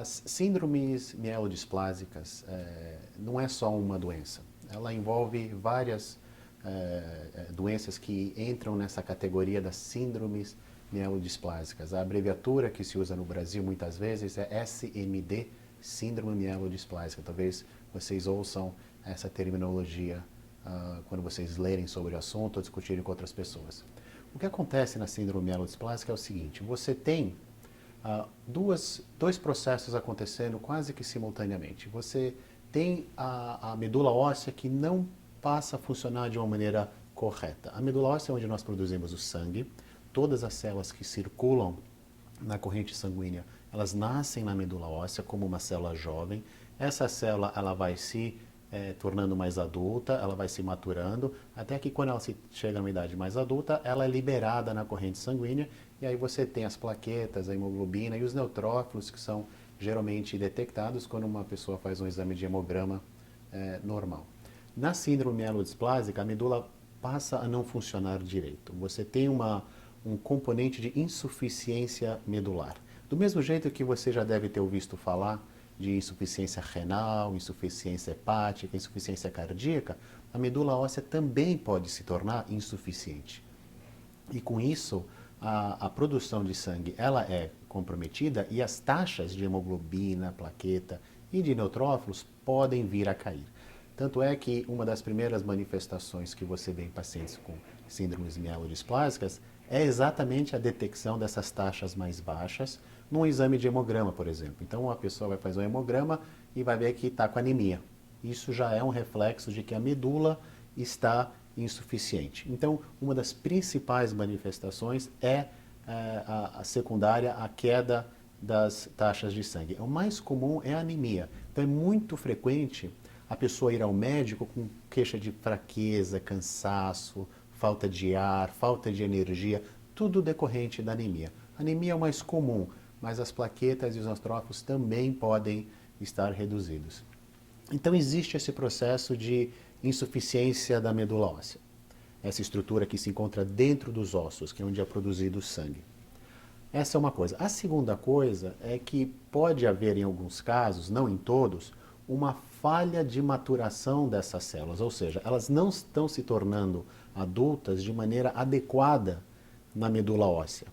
As síndromes mielodisplásicas não é só uma doença. Ela envolve várias doenças que entram nessa categoria das síndromes mielodisplásicas. A abreviatura que se usa no Brasil muitas vezes é SMD, Síndrome Mielodisplásica. Talvez vocês ouçam essa terminologia quando vocês lerem sobre o assunto ou discutirem com outras pessoas. O que acontece na síndrome mielodisplásica é o seguinte: você tem dois processos acontecendo quase que simultaneamente. Você tem a medula óssea que não passa a funcionar de uma maneira correta. A medula óssea é onde nós produzimos o sangue. Todas as células que circulam na corrente sanguínea, elas nascem na medula óssea como uma célula jovem. Essa célula ela vai se tornando mais adulta, ela vai se maturando, até que quando ela chega numa idade mais adulta, ela é liberada na corrente sanguínea, e aí você tem as plaquetas, a hemoglobina e os neutrófilos, que são geralmente detectados quando uma pessoa faz um exame de hemograma normal. Na síndrome mielodisplásica, a medula passa a não funcionar direito. Você tem um componente de insuficiência medular. Do mesmo jeito que você já deve ter ouvido falar de insuficiência renal, insuficiência hepática, insuficiência cardíaca, a medula óssea também pode se tornar insuficiente. E com isso, a produção de sangue ela é comprometida e as taxas de hemoglobina, plaqueta e de neutrófilos podem vir a cair. Tanto é que uma das primeiras manifestações que você vê em pacientes com síndromes mielodisplásicas é exatamente a detecção dessas taxas mais baixas num exame de hemograma, por exemplo. Então, a pessoa vai fazer um hemograma e vai ver que está com anemia. Isso já é um reflexo de que a medula está insuficiente. Então, uma das principais manifestações é a secundária, a queda das taxas de sangue. O mais comum é a anemia. Então, é muito frequente a pessoa ir ao médico com queixa de fraqueza, cansaço, falta de ar, falta de energia, tudo decorrente da anemia. A anemia é o mais comum, mas as plaquetas e os neutrófilos também podem estar reduzidos. Então existe esse processo de insuficiência da medula óssea, essa estrutura que se encontra dentro dos ossos, que é onde é produzido o sangue. Essa é uma coisa. A segunda coisa é que pode haver em alguns casos, não em todos, uma falha de maturação dessas células, ou seja, elas não estão se tornando adultas de maneira adequada na medula óssea.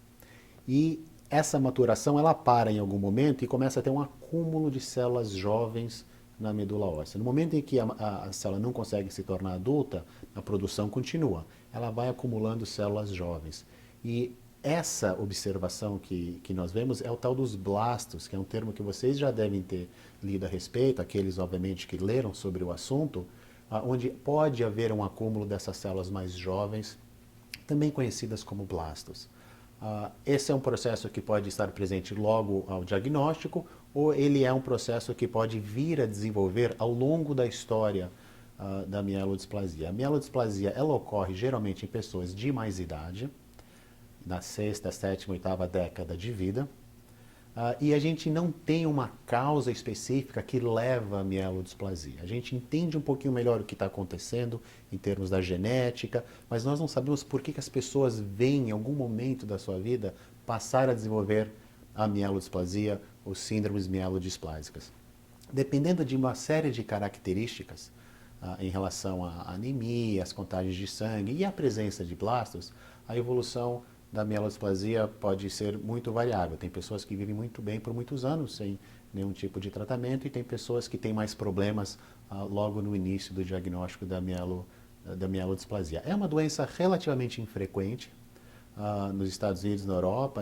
E essa maturação ela para em algum momento e começa a ter um acúmulo de células jovens na medula óssea. No momento em que a célula não consegue se tornar adulta, a produção continua. Ela vai acumulando células jovens. E essa observação que nós vemos é o tal dos blastos, que é um termo que vocês já devem ter lido a respeito, aqueles, obviamente, que leram sobre o assunto, onde pode haver um acúmulo dessas células mais jovens, também conhecidas como blastos. Esse é um processo que pode estar presente logo ao diagnóstico, ou ele é um processo que pode vir a desenvolver ao longo da história da mielodisplasia. A mielodisplasia ela ocorre geralmente em pessoas de mais idade, na sexta, sétima, oitava década de vida, e a gente não tem uma causa específica que leva à mielodisplasia. A gente entende um pouquinho melhor o que está acontecendo em termos da genética, mas nós não sabemos por que as pessoas vêm em algum momento da sua vida passar a desenvolver a mielodisplasia ou síndromes mielodisplásicas. Dependendo de uma série de características em relação à anemia, às contagens de sangue e à presença de blastos, a evolução da mielodisplasia pode ser muito variável. Tem pessoas que vivem muito bem por muitos anos sem nenhum tipo de tratamento e tem pessoas que têm mais problemas logo no início do diagnóstico da mielodisplasia. É uma doença relativamente infrequente nos Estados Unidos, na Europa,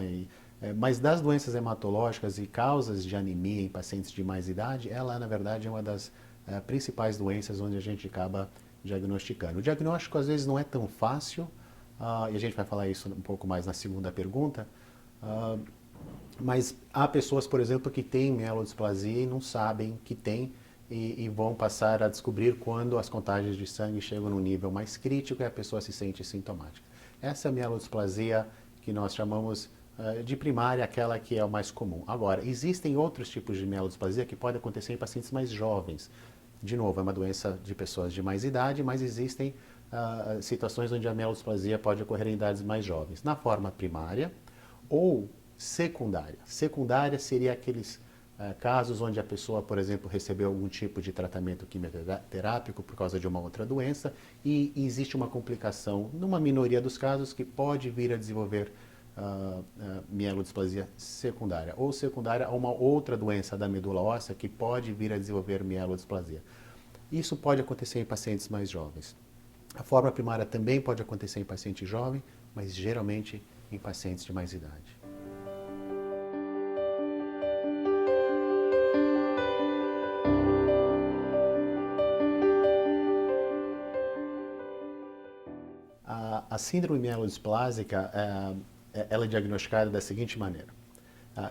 mas das doenças hematológicas e causas de anemia em pacientes de mais idade, ela, na verdade, é uma das principais doenças onde a gente acaba diagnosticando. O diagnóstico, às vezes, não é tão fácil, e a gente vai falar isso um pouco mais na segunda pergunta, mas há pessoas, por exemplo, que têm mielodisplasia e não sabem que têm e vão passar a descobrir quando as contagens de sangue chegam num nível mais crítico e a pessoa se sente sintomática. Essa é a mielodisplasia que nós chamamos de primária, aquela que é o mais comum. Agora, existem outros tipos de mielodisplasia que podem acontecer em pacientes mais jovens. De novo, é uma doença de pessoas de mais idade, mas existem situações onde a mielodisplasia pode ocorrer em idades mais jovens, na forma primária ou secundária. Secundária seria aqueles casos onde a pessoa, por exemplo, recebeu algum tipo de tratamento quimioterápico por causa de uma outra doença e existe uma complicação, numa minoria dos casos, que pode vir a desenvolver mielodisplasia secundária ou secundária a uma outra doença da medula óssea que pode vir a desenvolver mielodisplasia. Isso pode acontecer em pacientes mais jovens. A forma primária também pode acontecer em paciente jovem, mas geralmente em pacientes de mais idade. A síndrome mielodisplásica ela é diagnosticada da seguinte maneira.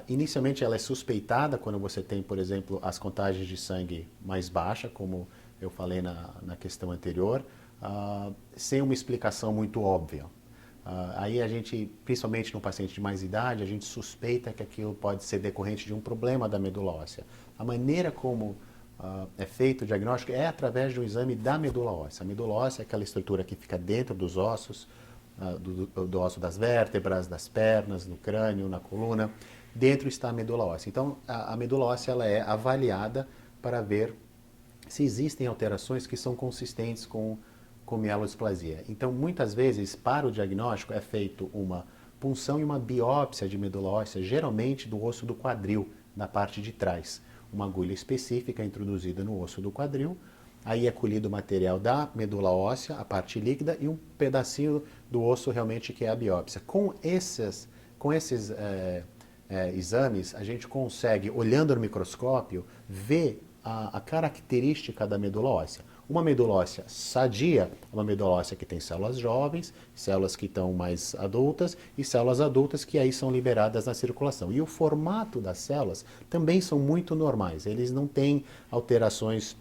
Inicialmente ela é suspeitada quando você tem, por exemplo, as contagens de sangue mais baixas, como eu falei na questão anterior, sem uma explicação muito óbvia. Aí a gente, principalmente no paciente de mais idade, a gente suspeita que aquilo pode ser decorrente de um problema da medula óssea. A maneira como é feito o diagnóstico é através de um exame da medula óssea. A medula óssea é aquela estrutura que fica dentro dos ossos, do osso das vértebras, das pernas, no crânio, na coluna. Dentro está a medula óssea. Então, a medula óssea ela é avaliada para ver se existem alterações que são consistentes com mielodisplasia. Então, muitas vezes, para o diagnóstico, é feito uma punção e uma biópsia de medula óssea, geralmente do osso do quadril, na parte de trás. Uma agulha específica introduzida no osso do quadril, aí é colhido o material da medula óssea, a parte líquida, e um pedacinho do osso realmente que é a biópsia. Com esses exames, a gente consegue, olhando no microscópio, ver a característica da medula óssea. Uma medula óssea sadia é uma medula óssea que tem células jovens, células que estão mais adultas e células adultas que aí são liberadas na circulação. E o formato das células também são muito normais, eles não têm alterações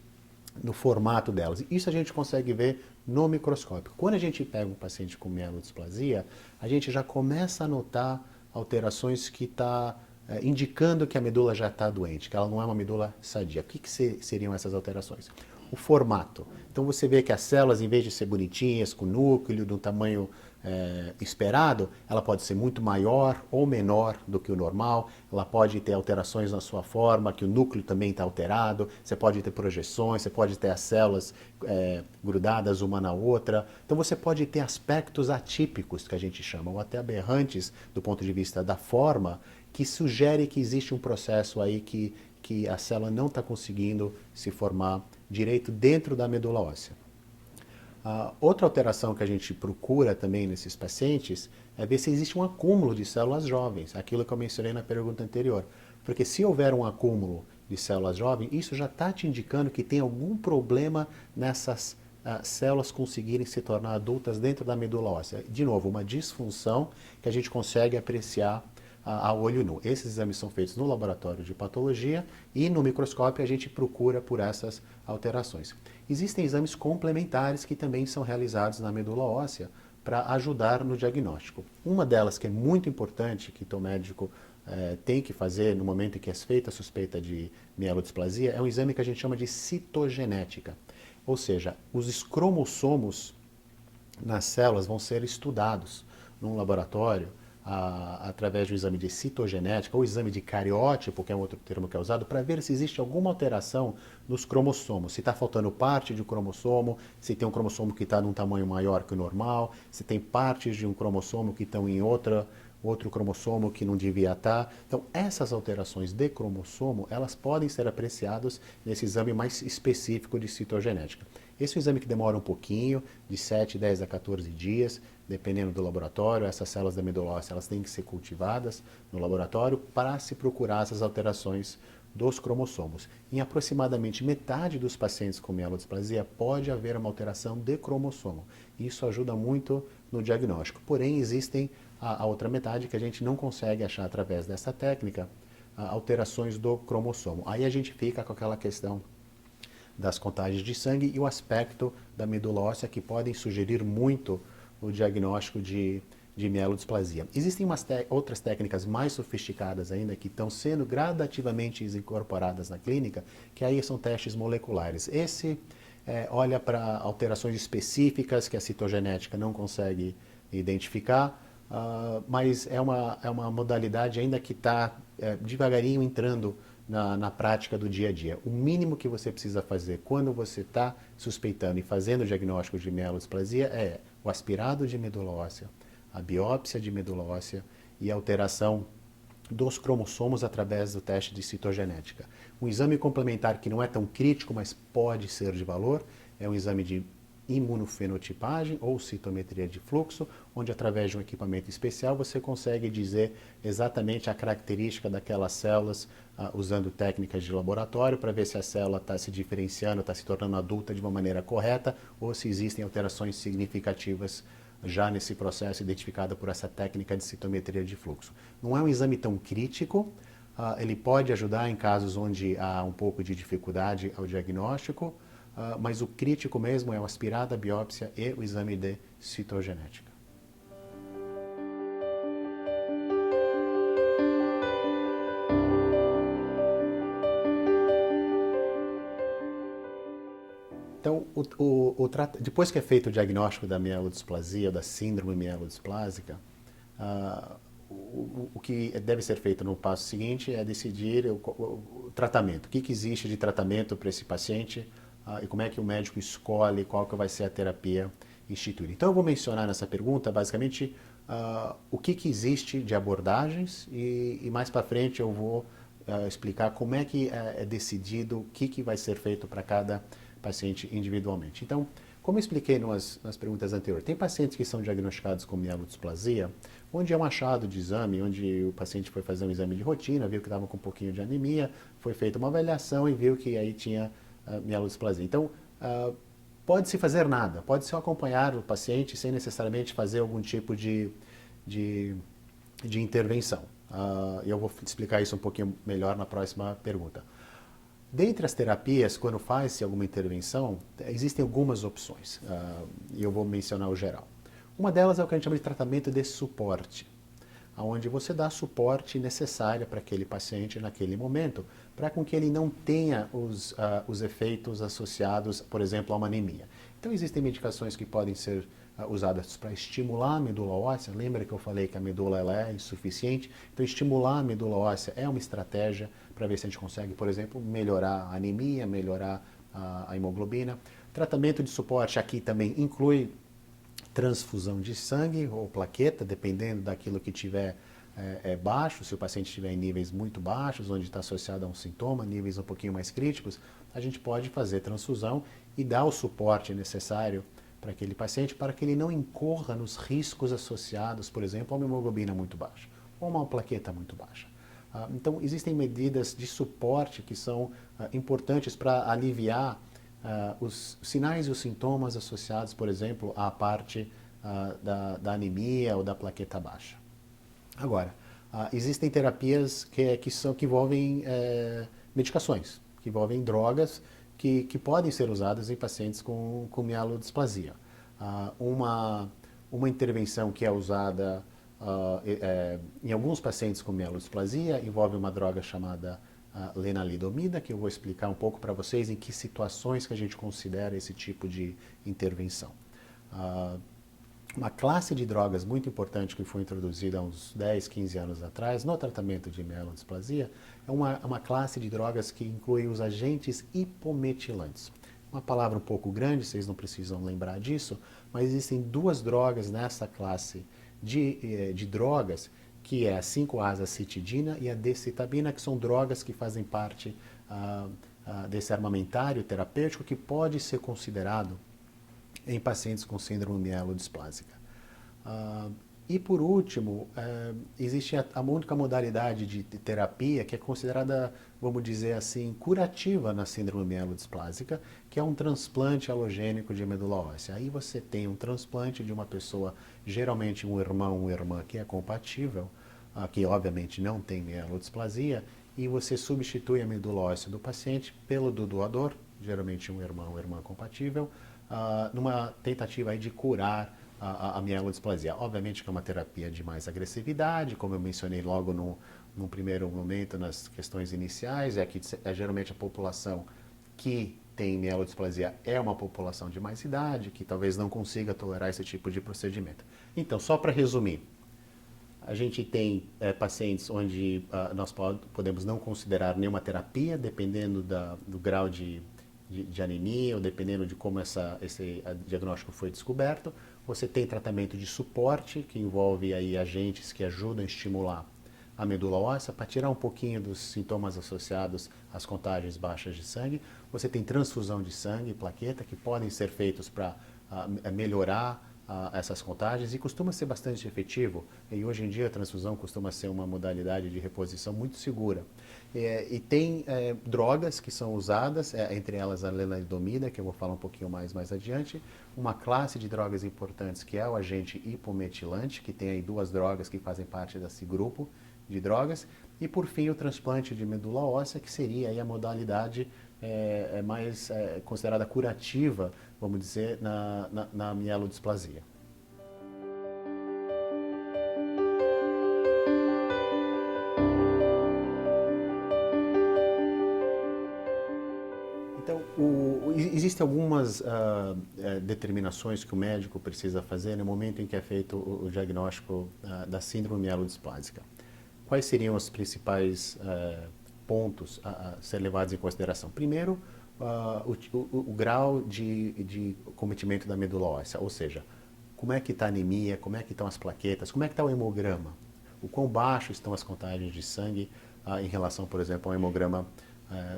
no formato delas. Isso a gente consegue ver no microscópio. Quando a gente pega um paciente com mielodisplasia, a gente já começa a notar alterações que está indicando que a medula já está doente, que ela não é uma medula sadia. O que seriam essas alterações? O formato. Então você vê que as células, em vez de ser bonitinhas, com núcleo, de um tamanho esperado, ela pode ser muito maior ou menor do que o normal, ela pode ter alterações na sua forma, que o núcleo também está alterado, você pode ter projeções, você pode ter as células grudadas uma na outra, então você pode ter aspectos atípicos, que a gente chama, ou até aberrantes do ponto de vista da forma, que sugere que existe um processo aí que a célula não está conseguindo se formar direito dentro da medula óssea. Outra alteração que a gente procura também nesses pacientes é ver se existe um acúmulo de células jovens, aquilo que eu mencionei na pergunta anterior. Porque se houver um acúmulo de células jovens, isso já está te indicando que tem algum problema nessas células conseguirem se tornar adultas dentro da medula óssea. De novo, uma disfunção que a gente consegue apreciar a olho nu. Esses exames são feitos no laboratório de patologia e no microscópio a gente procura por essas alterações. Existem exames complementares que também são realizados na medula óssea para ajudar no diagnóstico. Uma delas que é muito importante, que o médico tem que fazer no momento em que é feita a suspeita de mielodisplasia, é um exame que a gente chama de citogenética. Ou seja, os cromossomos nas células vão ser estudados num laboratório através do exame de citogenética ou exame de cariótipo, que é um outro termo que é usado, para ver se existe alguma alteração nos cromossomos. Se está faltando parte de um cromossomo, se tem um cromossomo que está num tamanho maior que o normal, se tem partes de um cromossomo que estão em outro cromossomo que não devia estar. Então, essas alterações de cromossomo, elas podem ser apreciadas nesse exame mais específico de citogenética. Esse é um exame que demora um pouquinho, de 7, 10 a 14 dias, dependendo do laboratório. Essas células da medula óssea, elas têm que ser cultivadas no laboratório para se procurar essas alterações dos cromossomos. Em aproximadamente metade dos pacientes com mielodisplasia pode haver uma alteração de cromossomo. Isso ajuda muito no diagnóstico. Porém, existem a outra metade que a gente não consegue achar através dessa técnica, alterações do cromossomo. Aí a gente fica com aquela questão das contagens de sangue e o aspecto da medula óssea que podem sugerir muito o diagnóstico de mielodisplasia. Existem outras técnicas mais sofisticadas ainda que estão sendo gradativamente incorporadas na clínica, que aí são testes moleculares. Esse olha para alterações específicas que a citogenética não consegue identificar, mas é uma modalidade ainda que está devagarinho entrando na prática do dia a dia. O mínimo que você precisa fazer quando você está suspeitando e fazendo o diagnóstico de mielodisplasia é o aspirado de medula óssea, a biópsia de medula óssea e a alteração dos cromossomos através do teste de citogenética. Um exame complementar que não é tão crítico, mas pode ser de valor, é um exame de imunofenotipagem ou citometria de fluxo, onde através de um equipamento especial você consegue dizer exatamente a característica daquelas células usando técnicas de laboratório para ver se a célula está se diferenciando, está se tornando adulta de uma maneira correta ou se existem alterações significativas já nesse processo identificado por essa técnica de citometria de fluxo. Não é um exame tão crítico, ele pode ajudar em casos onde há um pouco de dificuldade ao diagnóstico, mas o crítico mesmo é o aspirado, a biópsia e o exame de citogenética. Então, depois que é feito o diagnóstico da mielodisplasia, da síndrome mielodisplásica, o que deve ser feito no passo seguinte é decidir o tratamento. O que existe de tratamento para esse paciente e como é que o médico escolhe qual que vai ser a terapia instituída. Então, eu vou mencionar nessa pergunta, basicamente, o que existe de abordagens e mais para frente eu vou explicar como é que é decidido o que vai ser feito para cada paciente individualmente. Então, como eu expliquei nas perguntas anteriores, tem pacientes que são diagnosticados com mielodisplasia, onde é um achado de exame, onde o paciente foi fazer um exame de rotina, viu que estava com um pouquinho de anemia, foi feita uma avaliação e viu que aí tinha mielodisplasia. Então, pode-se fazer nada, pode-se acompanhar o paciente sem necessariamente fazer algum tipo de intervenção. Eu vou explicar isso um pouquinho melhor na próxima pergunta. Dentre as terapias, quando faz-se alguma intervenção, existem algumas opções, e eu vou mencionar o geral. Uma delas é o que a gente chama de tratamento de suporte, onde você dá suporte necessário para aquele paciente naquele momento, para com que ele não tenha os efeitos associados, por exemplo, a uma anemia. Então existem medicações que podem ser usadas para estimular a medula óssea. Lembra que eu falei que a medula ela é insuficiente? Então estimular a medula óssea é uma estratégia para ver se a gente consegue, por exemplo, melhorar a anemia, melhorar a hemoglobina. Tratamento de suporte aqui também inclui transfusão de sangue ou plaqueta, dependendo daquilo que tiver baixo. Se o paciente estiver em níveis muito baixos, onde está associado a um sintoma, níveis um pouquinho mais críticos, a gente pode fazer transfusão e dar o suporte necessário para aquele paciente, para que ele não incorra nos riscos associados, por exemplo, a uma hemoglobina muito baixa ou uma plaqueta muito baixa. Então, existem medidas de suporte que são importantes para aliviar os sinais e os sintomas associados, por exemplo, à parte da anemia ou da plaqueta baixa. Agora, existem terapias que envolvem medicações, que envolvem drogas que podem ser usadas em pacientes com mielodisplasia. Uma intervenção que é usada em alguns pacientes com mielodisplasia envolve uma droga chamada lenalidomida, que eu vou explicar um pouco para vocês em que situações que a gente considera esse tipo de intervenção. Uma classe de drogas muito importante que foi introduzida há uns 10, 15 anos atrás no tratamento de mielodisplasia é uma classe de drogas que inclui os agentes hipometilantes. Uma palavra um pouco grande, vocês não precisam lembrar disso, mas existem duas drogas nessa classe de drogas, que é a 5-azacitidina e a decitabina, que são drogas que fazem parte desse armamentário terapêutico que pode ser considerado em pacientes com síndrome mielodisplásica. E por último, existe a única modalidade de terapia que é considerada, vamos dizer assim, curativa na síndrome mielodisplásica, que é um transplante halogênico de medula óssea. Aí você tem um transplante de uma pessoa, geralmente um irmão ou uma irmã que é compatível, que obviamente não tem mielodisplasia, e você substitui a medula óssea do paciente pelo do doador, geralmente um irmão ou irmã compatível, numa tentativa aí de curar a mielodisplasia. Obviamente que é uma terapia de mais agressividade, como eu mencionei logo num primeiro momento nas questões iniciais, é que geralmente a população que tem mielodisplasia é uma população de mais idade, que talvez não consiga tolerar esse tipo de procedimento. Então, só para resumir, A gente tem pacientes onde nós podemos não considerar nenhuma terapia, dependendo do grau de anemia ou dependendo de como esse diagnóstico foi descoberto. Você tem tratamento de suporte, que envolve aí agentes que ajudam a estimular a medula óssea para tirar um pouquinho dos sintomas associados às contagens baixas de sangue. Você tem transfusão de sangue e plaqueta, que podem ser feitos para melhorar essas contagens e costuma ser bastante efetivo. E hoje em dia a transfusão costuma ser uma modalidade de reposição muito segura. E tem drogas que são usadas, entre elas a lenalidomida, que eu vou falar um pouquinho mais adiante, uma classe de drogas importantes que é o agente hipometilante, que tem aí duas drogas que fazem parte desse grupo de drogas, e por fim o transplante de medula óssea, que seria aí a modalidade mais considerada curativa, vamos dizer, na mielodisplasia. Então, existem algumas determinações que o médico precisa fazer no momento em que é feito o diagnóstico da síndrome mielodisplásica. Quais seriam os principais pontos a ser levados em consideração? Primeiro, o grau de cometimento da medula óssea, ou seja, como é que está a anemia, como é que estão as plaquetas, como é que está o hemograma, o quão baixo estão as contagens de sangue em relação, por exemplo, ao hemograma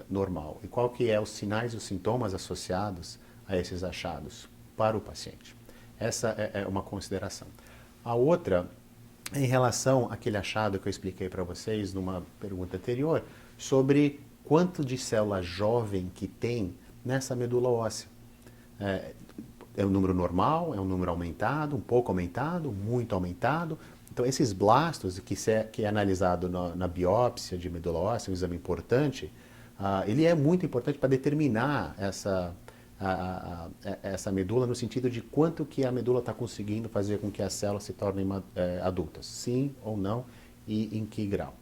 normal, e qual que é os sinais e os sintomas associados a esses achados para o paciente. Essa é uma consideração. A outra, em relação àquele achado que eu expliquei para vocês numa pergunta anterior, sobre quanto de célula jovem que tem nessa medula óssea. É um número normal, é um número aumentado, um pouco aumentado, muito aumentado. Então, esses blastos, que é analisado na biópsia de medula óssea, um exame importante, ele é muito importante para determinar essa medula no sentido de quanto que a medula está conseguindo fazer com que as células se tornem adultas, sim ou não, e em que grau.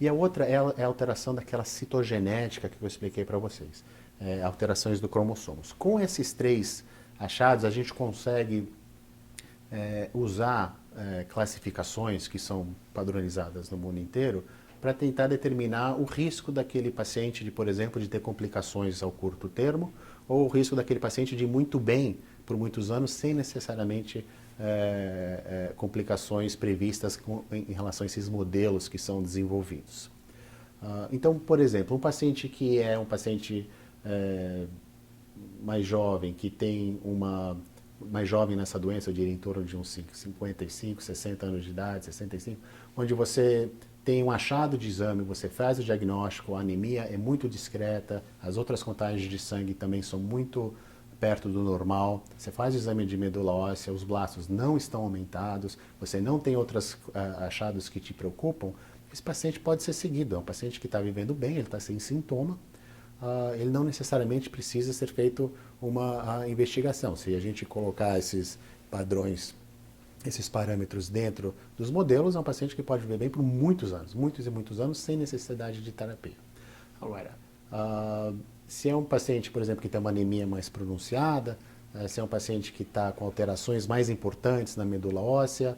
E a outra é a alteração daquela citogenética que eu expliquei para vocês, alterações do cromossomos. Com esses três achados, a gente consegue usar classificações que são padronizadas no mundo inteiro para tentar determinar o risco daquele paciente, por exemplo, de ter complicações ao curto termo, ou o risco daquele paciente de ir muito bem por muitos anos, sem necessariamente complicações previstas em relação a esses modelos que são desenvolvidos. Então, por exemplo, um paciente que é um paciente mais jovem, que tem mais jovem nessa doença, eu diria em torno de uns 55, 60 anos de idade, 65, onde você tem um achado de exame, você faz o diagnóstico, a anemia é muito discreta, as outras contagens de sangue também são muito perto do normal, você faz o exame de medula óssea, os blastos não estão aumentados, você não tem outros achados que te preocupam, esse paciente pode ser seguido, é um paciente que está vivendo bem, ele está sem sintoma, ele não necessariamente precisa ser feito uma investigação. Se a gente colocar esses padrões, esses parâmetros dentro dos modelos, é um paciente que pode viver bem por muitos anos, muitos e muitos anos, sem necessidade de terapia. Agora, se é um paciente, por exemplo, que tem uma anemia mais pronunciada, se é um paciente que está com alterações mais importantes na medula óssea,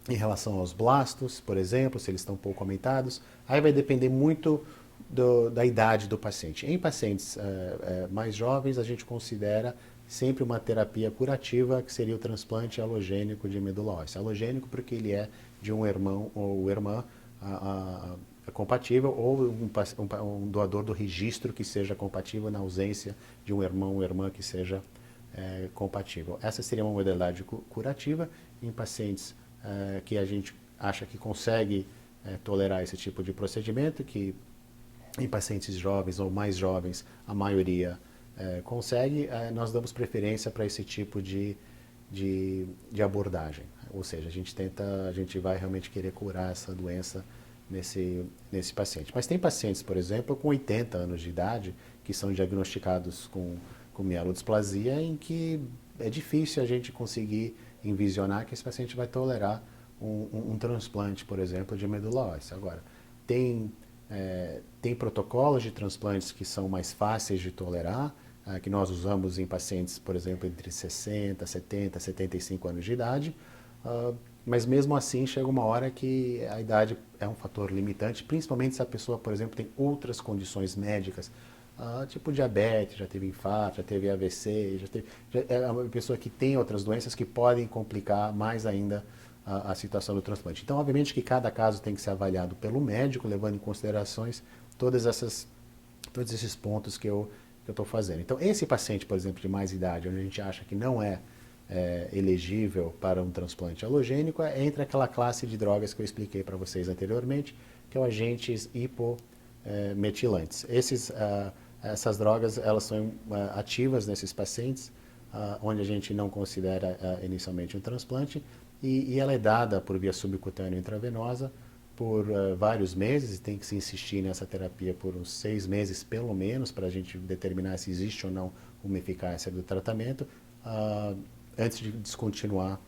em relação aos blastos, por exemplo, se eles estão um pouco aumentados, aí vai depender muito da idade do paciente. Em pacientes mais jovens, a gente considera sempre uma terapia curativa, que seria o transplante halogênico de medula óssea. Halogênico porque ele é de um irmão ou irmã compatível, ou um doador do registro que seja compatível na ausência de um irmão ou irmã que seja compatível. Essa seria uma modalidade curativa em pacientes que a gente acha que consegue tolerar esse tipo de procedimento, que em pacientes jovens ou mais jovens a maioria consegue, nós damos preferência para esse tipo de abordagem. Ou seja, a gente vai realmente querer curar essa doença nesse paciente. Mas tem pacientes, por exemplo, com 80 anos de idade, que são diagnosticados com mielodisplasia, em que é difícil a gente conseguir envisionar que esse paciente vai tolerar um transplante, por exemplo, de medula óssea. Agora, tem protocolos de transplantes que são mais fáceis de tolerar, que nós usamos em pacientes, por exemplo, entre 60, 70, 75 anos de idade, mas mesmo assim chega uma hora que a idade é um fator limitante, principalmente se a pessoa, por exemplo, tem outras condições médicas, tipo diabetes, já teve infarto, já teve AVC, é uma pessoa que tem outras doenças que podem complicar mais ainda a situação do transplante. Então, obviamente que cada caso tem que ser avaliado pelo médico, levando em considerações todos esses pontos que eu estou fazendo. Então, esse paciente, por exemplo, de mais idade, onde a gente acha que não é elegível para um transplante alogênico, entra aquela classe de drogas que eu expliquei para vocês anteriormente, que é o agentes hipometilantes. Essas drogas, elas são ativas nesses pacientes, onde a gente não considera inicialmente um transplante, e ela é dada por via subcutânea intravenosa por vários meses, e tem que se insistir nessa terapia por uns 6 meses pelo menos, para a gente determinar se existe ou não uma eficácia do tratamento, antes de descontinuar,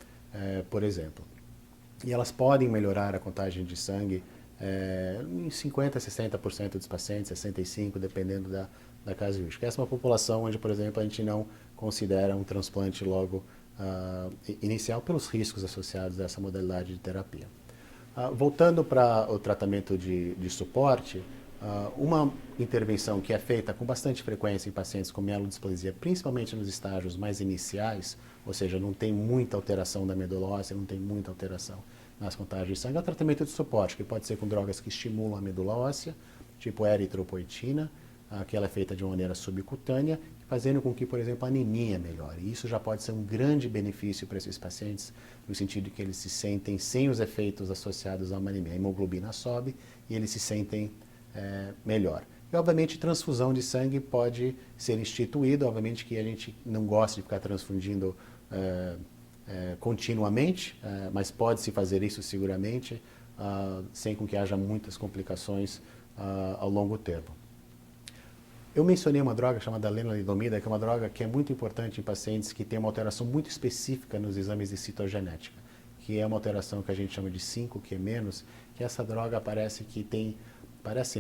por exemplo. E elas podem melhorar a contagem de sangue em 50% a 60% dos pacientes, 65%, dependendo da casuística. Essa é uma população onde, por exemplo, a gente não considera um transplante logo inicial pelos riscos associados a essa modalidade de terapia. Voltando para o tratamento de suporte, uma intervenção que é feita com bastante frequência em pacientes com mielodisplasia, principalmente nos estágios mais iniciais, ou seja, não tem muita alteração da medula óssea, não tem muita alteração nas contagens de sangue, é o tratamento de suporte, que pode ser com drogas que estimulam a medula óssea, tipo eritropoetina, que ela é feita de uma maneira subcutânea, fazendo com que, por exemplo, a anemia melhore. E isso já pode ser um grande benefício para esses pacientes, no sentido de que eles se sentem sem os efeitos associados a uma anemia. A hemoglobina sobe e eles se sentem melhor. E, obviamente, transfusão de sangue pode ser instituída. Obviamente que a gente não gosta de ficar transfundindo continuamente, mas pode-se fazer isso seguramente, sem com que haja muitas complicações ao longo termo. Eu mencionei uma droga chamada lenalidomida, que é uma droga que é muito importante em pacientes que têm uma alteração muito específica nos exames de citogenética, que é uma alteração que a gente chama de 5Q-, que essa droga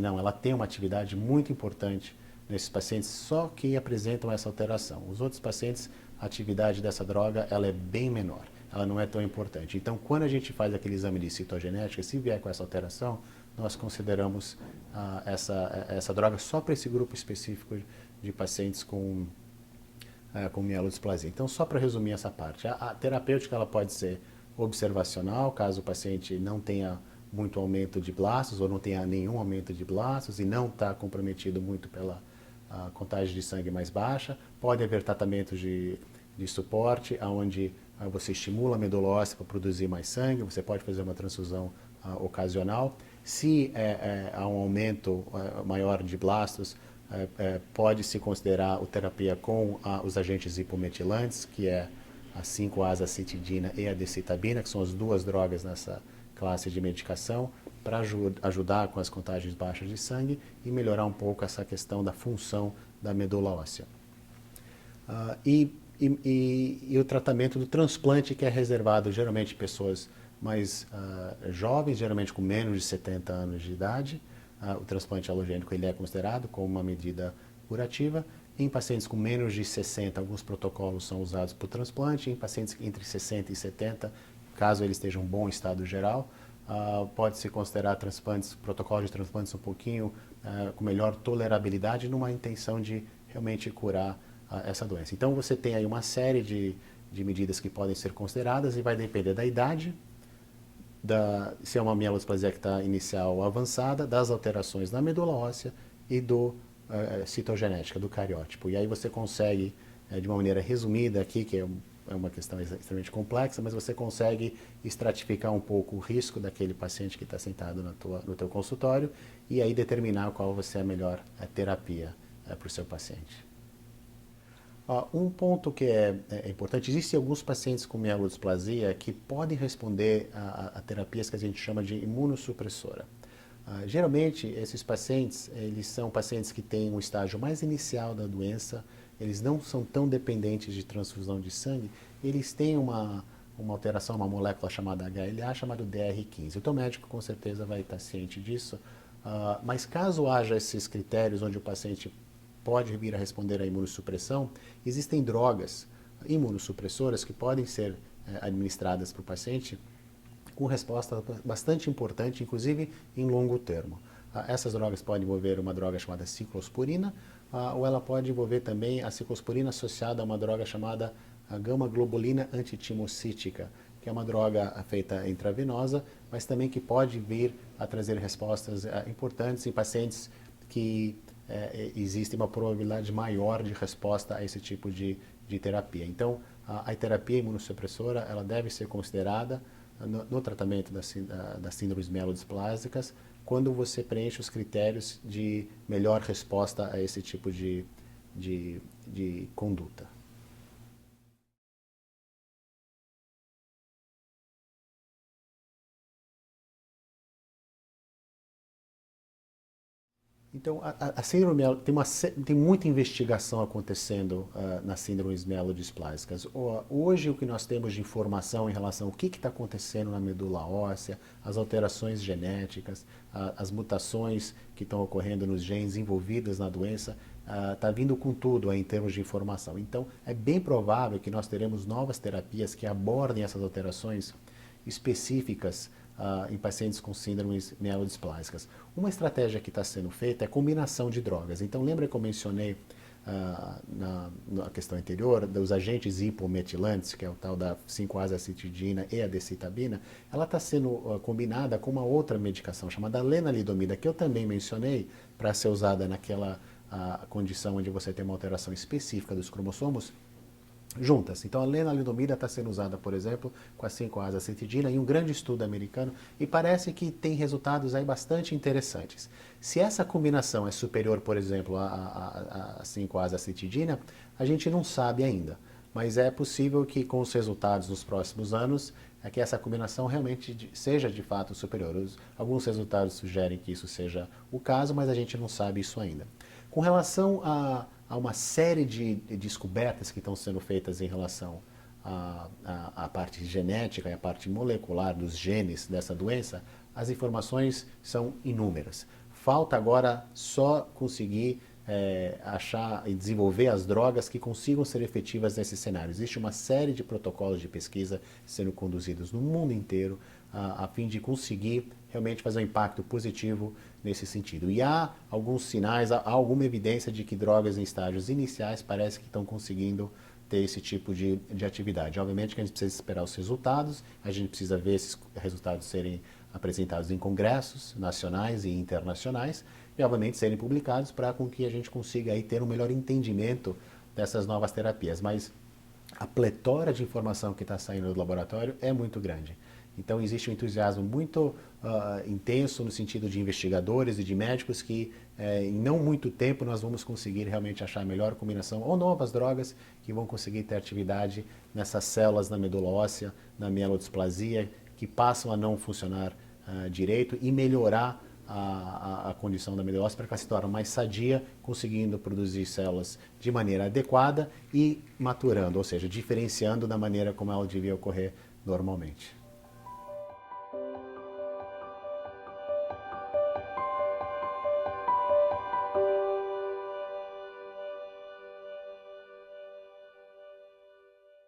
ela tem uma atividade muito importante nesses pacientes, só que apresentam essa alteração. Os outros pacientes, a atividade dessa droga ela é bem menor, ela não é tão importante. Então, quando a gente faz aquele exame de citogenética, se vier com essa alteração, nós consideramos essa droga só para esse grupo específico de pacientes com mielodisplasia. Então, só para resumir essa parte, a terapêutica ela pode ser observacional, caso o paciente não tenha muito aumento de blastos ou não tenha nenhum aumento de blastos e não está comprometido muito pela contagem de sangue mais baixa. Pode haver tratamentos de suporte, onde você estimula a medula óssea para produzir mais sangue, você pode fazer uma transfusão ocasional. Se há um aumento maior de blastos, pode-se considerar a terapia com os agentes hipometilantes, que é a 5-azacitidina e a decitabina, que são as duas drogas nessa classe de medicação, para ajudar com as contagens baixas de sangue e melhorar um pouco essa questão da função da medula óssea. E o tratamento do transplante, que é reservado geralmente a pessoas mais jovens, geralmente com menos de 70 anos de idade. O transplante alogênico ele é considerado como uma medida curativa. Em pacientes com menos de 60, alguns protocolos são usados para o transplante. Em pacientes entre 60 e 70, caso eles estejam em bom estado geral, pode-se considerar protocolos de transplantes um pouquinho com melhor tolerabilidade, numa intenção de realmente curar essa doença. Então, você tem aí uma série de medidas que podem ser consideradas e vai depender da idade, se é uma mielodisplasia que está inicial ou avançada, das alterações na medula óssea e do citogenética, do cariótipo. E aí você consegue, de uma maneira resumida aqui, que é uma questão extremamente complexa, mas você consegue estratificar um pouco o risco daquele paciente que está sentado no teu consultório e aí determinar qual vai ser a melhor terapia para o seu paciente. Um ponto que é importante, existem alguns pacientes com mielodisplasia que podem responder a terapias que a gente chama de imunossupressora. Geralmente, esses pacientes, eles são pacientes que têm um estágio mais inicial da doença, eles não são tão dependentes de transfusão de sangue, eles têm uma alteração, uma molécula chamada HLA, chamada DR15. O teu médico com certeza vai estar ciente disso, mas caso haja esses critérios onde o paciente pode vir a responder à imunossupressão, existem drogas imunossupressoras que podem ser administradas para o paciente com resposta bastante importante, inclusive em longo termo. Essas drogas podem envolver uma droga chamada ciclosporina, ou ela pode envolver também a ciclosporina associada a uma droga chamada gama-globulina antitimocítica, que é uma droga feita intravenosa, mas também que pode vir a trazer respostas importantes em pacientes que existe uma probabilidade maior de resposta a esse tipo de terapia. Então, a terapia imunossupressora ela deve ser considerada no tratamento das síndromes mielodisplásicas quando você preenche os critérios de melhor resposta a esse tipo de conduta. Então, a síndrome tem muita investigação acontecendo nas síndromes mielodisplásicas. Hoje, o que nós temos de informação em relação ao que está acontecendo na medula óssea, as alterações genéticas, as mutações que estão ocorrendo nos genes envolvidos na doença, está vindo com tudo em termos de informação. Então, é bem provável que nós teremos novas terapias que abordem essas alterações específicas em pacientes com síndromes mielodisplásicas. Uma estratégia que está sendo feita é a combinação de drogas. Então, lembra que eu mencionei na questão anterior dos agentes hipometilantes, que é o tal da 5-azacitidina e a decitabina? Ela está sendo combinada com uma outra medicação chamada lenalidomida, que eu também mencionei, para ser usada naquela condição onde você tem uma alteração específica dos cromossomos, juntas. Então a lenalidomida está sendo usada, por exemplo, com a 5-azacitidina em um grande estudo americano e parece que tem resultados aí bastante interessantes. Se essa combinação é superior, por exemplo, a 5-azacitidina, a gente não sabe ainda, mas é possível que com os resultados nos próximos anos que essa combinação realmente seja de fato superior. Alguns resultados sugerem que isso seja o caso, mas a gente não sabe isso ainda. Com relação a uma série de descobertas que estão sendo feitas em relação à parte genética e à parte molecular dos genes dessa doença, as informações são inúmeras. Falta agora só conseguir achar e desenvolver as drogas que consigam ser efetivas nesse cenário. Existe uma série de protocolos de pesquisa sendo conduzidos no mundo inteiro a fim de conseguir realmente fazer um impacto positivo nesse sentido. E há alguns sinais, há alguma evidência de que drogas em estágios iniciais parece que estão conseguindo ter esse tipo de atividade. Obviamente que a gente precisa esperar os resultados, a gente precisa ver esses resultados serem apresentados em congressos nacionais e internacionais e, obviamente, serem publicados para com que a gente consiga aí ter um melhor entendimento dessas novas terapias. Mas a pletora de informação que está saindo do laboratório é muito grande. Então existe um entusiasmo muito intenso no sentido de investigadores e de médicos que em não muito tempo nós vamos conseguir realmente achar a melhor combinação ou novas drogas que vão conseguir ter atividade nessas células na medula óssea, na mielodisplasia, que passam a não funcionar direito e melhorar a condição da medula óssea para que ela se torne mais sadia, conseguindo produzir células de maneira adequada e maturando, ou seja, diferenciando da maneira como ela devia ocorrer normalmente.